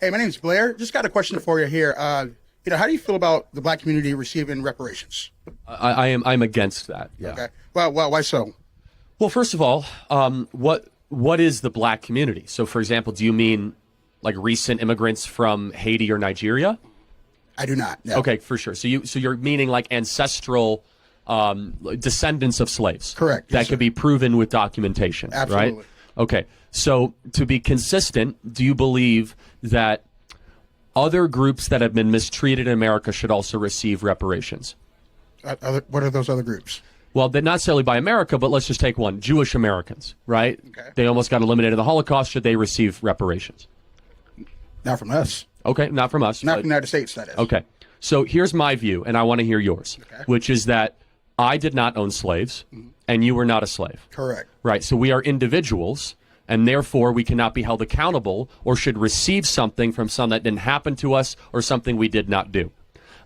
Hey, my name's Blair. Just got a question for you here. How do you feel about the black community receiving reparations? I'm against that. Yeah. Okay. Well, why so? Well, first of all, what is the black community? So, for example, do you mean like recent immigrants from Haiti or Nigeria? I do not. No. Okay, for sure. So you're meaning like ancestral descendants of slaves. Correct. That Yes, could be proven with documentation. Absolutely. Right? Okay. So to be consistent, do you believe that other groups that have been mistreated in America should also receive reparations? What are those other groups? Well, they're not necessarily by America, but let's just take one. Jewish Americans, right? Okay. They almost got eliminated in the Holocaust. Should they receive reparations? Not from us. Okay, not from us. Not from the United States, that is. Okay. So here's my view, and I want to hear yours, which is that I did not own slaves, and you were not a slave. Correct. Right. So we are individuals, and therefore we cannot be held accountable or should receive something from something that didn't happen to us or something we did not do.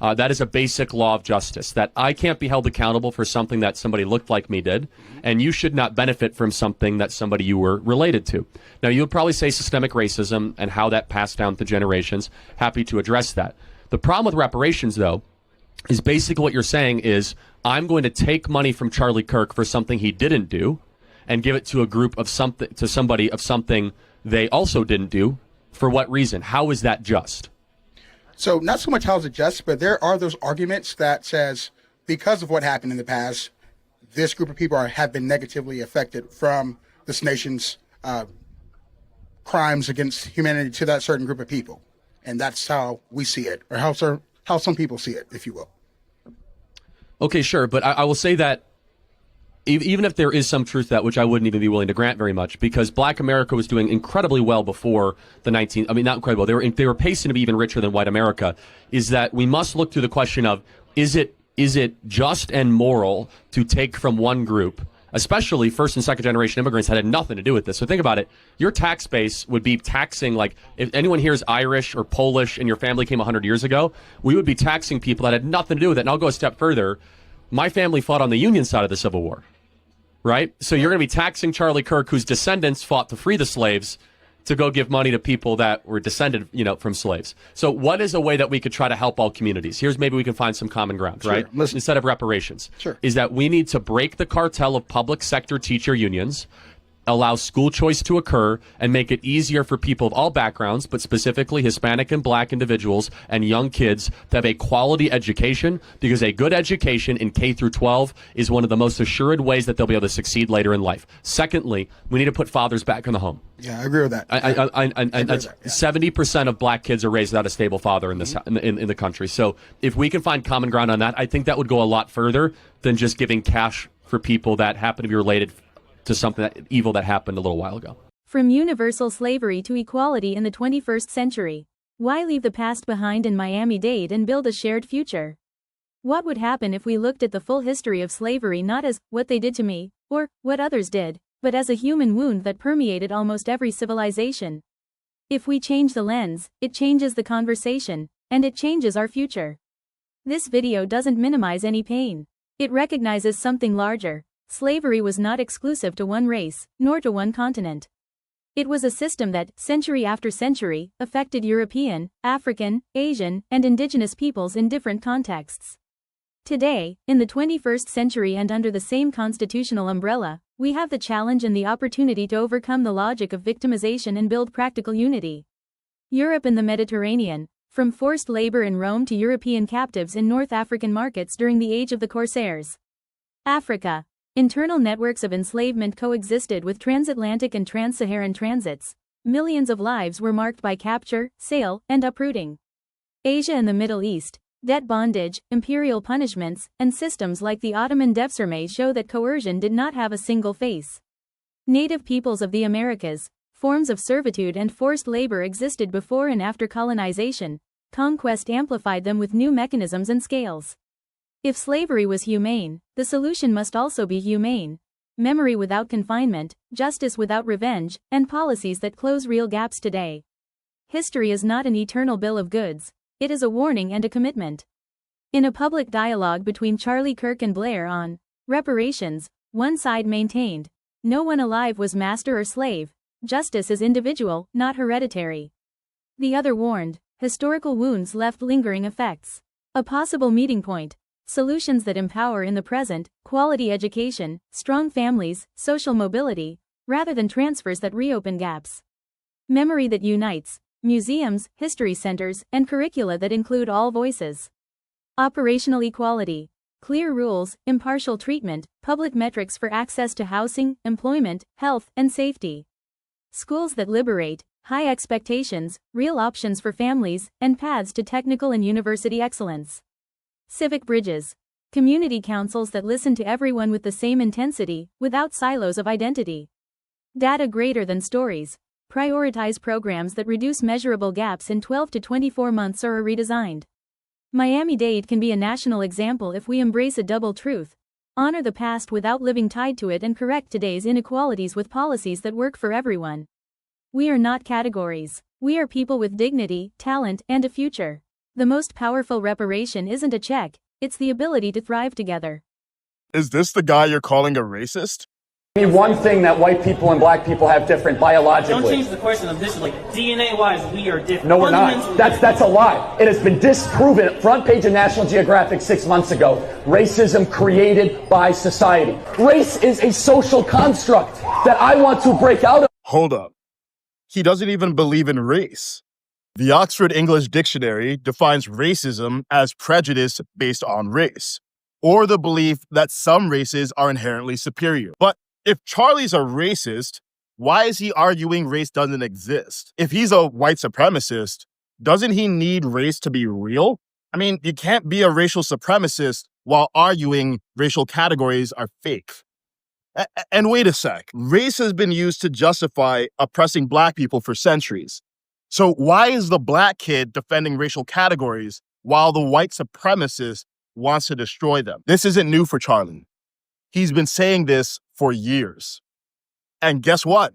That is a basic law of justice, that I can't be held accountable for something that somebody looked like me did, and you should not benefit from something that somebody you were related to. Now, you would probably say systemic racism and how that passed down to generations. Happy to address that. The problem with reparations, though, is basically what you're saying is I'm going to take money from Charlie Kirk for something he didn't do and give it to a group of something, to somebody of something they also didn't do. For what reason? How is that just? So not so much how is it just, but there are those arguments that says because of what happened in the past, this group of people have been negatively affected from this nation's crimes against humanity to that certain group of people. And that's how we see it, or how some people see it, if you will. Okay, sure. But I will say that even if there is some truth to that, which I wouldn't even be willing to grant very much, because Black America was doing incredibly well before the not incredible. They were pacing to be even richer than white America. Is that we must look through the question of is it just and moral to take from one group, especially first and second generation immigrants that had nothing to do with this. So think about it. Your tax base would be taxing, like if anyone here is Irish or Polish and your family came 100 years ago, we would be taxing people that had nothing to do with it. And I'll go a step further. My family fought on the Union side of the Civil War. Right? So you're going to be taxing Charlie Kirk, whose descendants fought to free the slaves, to go give money to people that were descended, from slaves. So what is a way that we could try to help all communities? Here's maybe we can find some common ground, right? Instead of reparations. Sure. Is that we need to break the cartel of public sector teacher unions, allow school choice to occur, and make it easier for people of all backgrounds, but specifically Hispanic and Black individuals and young kids to have a quality education, because a good education in K through 12 is one of the most assured ways that they'll be able to succeed later in life. Secondly, we need to put fathers back in the home. Yeah, I agree with that. And that's 70% of Black kids are raised without a stable father in this in the country. So if we can find common ground on that, I think that would go a lot further than just giving cash for people that happen to be related to something evil that happened a little while ago. From universal slavery to equality in the 21st century. Why leave the past behind in Miami-Dade and build a shared future? What would happen if we looked at the full history of slavery not as what they did to me, or what others did, but as a human wound that permeated almost every civilization? If we change the lens, it changes the conversation, and it changes our future. This video doesn't minimize any pain. It recognizes something larger. Slavery was not exclusive to one race, nor to one continent. It was a system that, century after century, affected European, African, Asian, and Indigenous peoples in different contexts. Today, in the 21st century and under the same constitutional umbrella, we have the challenge and the opportunity to overcome the logic of victimization and build practical unity. Europe and the Mediterranean, from forced labor in Rome to European captives in North African markets during the age of the Corsairs. Africa. Internal networks of enslavement coexisted with transatlantic and trans-Saharan transits. Millions of lives were marked by capture, sale, and uprooting. Asia and the Middle East. Debt bondage, imperial punishments, and systems like the Ottoman Devshirme show that coercion did not have a single face. Native peoples of the Americas. Forms of servitude and forced labor existed before and after colonization. Conquest amplified them with new mechanisms and scales. If slavery was humane, the solution must also be humane. Memory without confinement, justice without revenge, and policies that close real gaps today. History is not an eternal bill of goods. It is a warning and a commitment. In a public dialogue between Charlie Kirk and Blair on reparations, one side maintained, no one alive was master or slave. Justice is individual, not hereditary. The other warned, historical wounds left lingering effects. A possible meeting point. Solutions that empower in the present, quality education, strong families, social mobility, rather than transfers that reopen gaps. Memory that unites. Museums, history centers, and curricula that include all voices. Operational equality. Clear rules, impartial treatment, public metrics for access to housing, employment, health, and safety. Schools that liberate. High expectations, real options for families, and paths to technical and university excellence. Civic bridges. Community councils that listen to everyone with the same intensity, without silos of identity. Data greater than stories. Prioritize programs that reduce measurable gaps in 12 to 24 months or are redesigned. Miami-Dade can be a national example if we embrace a double truth. Honor the past without living tied to it and correct today's inequalities with policies that work for everyone. We are not categories. We are people with dignity, talent, and a future. The most powerful reparation isn't a check, it's the ability to thrive together. Is this the guy you're calling a racist? One thing that white people and black people have different biologically. Don't change the question of this, like DNA-wise, we are different. No, we're not. That's a lie. It has been disproven. Front page of National Geographic 6 months ago. Racism created by society. Race is a social construct that I want to break out of. Hold up. He doesn't even believe in race. The Oxford English Dictionary defines racism as prejudice based on race, or the belief that some races are inherently superior. But if Charlie's a racist, why is he arguing race doesn't exist? If he's a white supremacist, doesn't he need race to be real? I mean, you can't be a racial supremacist while arguing racial categories are fake. And wait a sec, race has been used to justify oppressing black people for centuries. So why is the black kid defending racial categories while the white supremacist wants to destroy them? This isn't new for Charlie. He's been saying this for years. And guess what?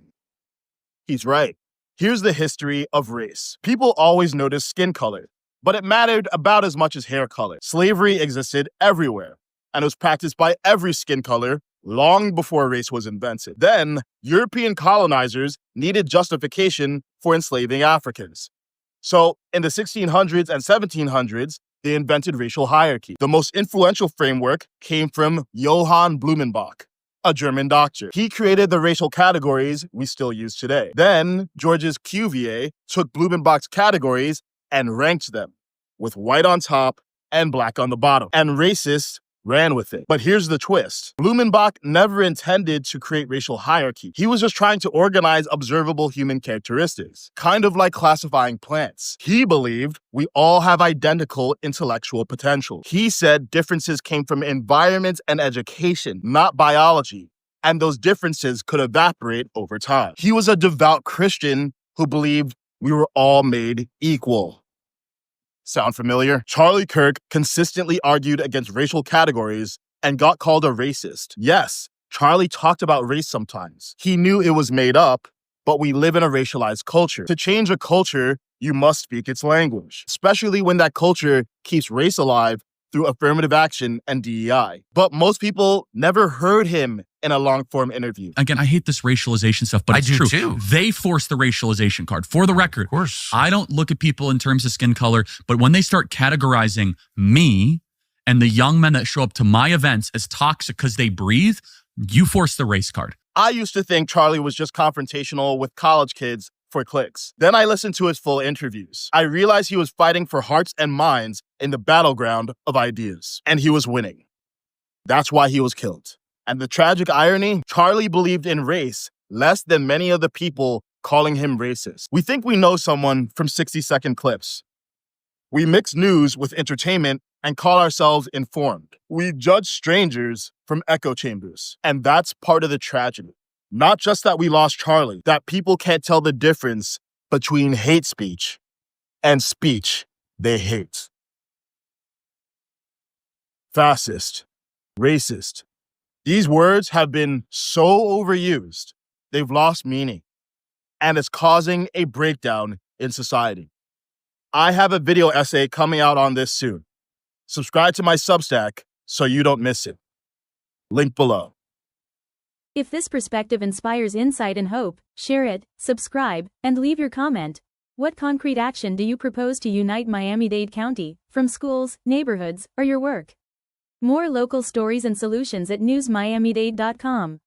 He's right. Here's the history of race. People always noticed skin color, but it mattered about as much as hair color. Slavery existed everywhere, and it was practiced by every skin color long before race was invented. Then, European colonizers needed justification for enslaving Africans. So, in the 1600s and 1700s, they invented racial hierarchy. The most influential framework came from Johann Blumenbach, a German doctor. He created the racial categories we still use today. Then, Georges Cuvier took Blumenbach's categories and ranked them, with white on top and black on the bottom. And racists ran with it. But here's the twist. Blumenbach never intended to create racial hierarchy. He was just trying to organize observable human characteristics, kind of like classifying plants. He believed we all have identical intellectual potential. He said differences came from environment and education, not biology, and those differences could evaporate over time. He was a devout Christian who believed we were all made equal. Sound familiar? Charlie Kirk consistently argued against racial categories and got called a racist. Yes, Charlie talked about race sometimes. He knew it was made up, but we live in a racialized culture. To change a culture, you must speak its language, especially when that culture keeps race alive through affirmative action and DEI. But most people never heard him in a long-form interview. Again, I hate this racialization stuff, but it's true. Too. They force the racialization card. For the record, of course, I don't look at people in terms of skin color, but when they start categorizing me and the young men that show up to my events as toxic because they breathe, you force the race card. I used to think Charlie was just confrontational with college kids for clicks. Then I listened to his full interviews. I realized he was fighting for hearts and minds in the battleground of ideas, and he was winning. That's why he was killed. And the tragic irony, Charlie believed in race less than many of the people calling him racist. We think we know someone from 60-second clips. We mix news with entertainment and call ourselves informed. We judge strangers from echo chambers. And that's part of the tragedy. Not just that we lost Charlie, that people can't tell the difference between hate speech and speech they hate. Fascist, racist. These words have been so overused, they've lost meaning, and it's causing a breakdown in society. I have a video essay coming out on this soon. Subscribe to my Substack so you don't miss it. Link below. If this perspective inspires insight and hope, share it, subscribe, and leave your comment. What concrete action do you propose to unite Miami-Dade County, from schools, neighborhoods, or your work? More local stories and solutions at newsmiamidade.com.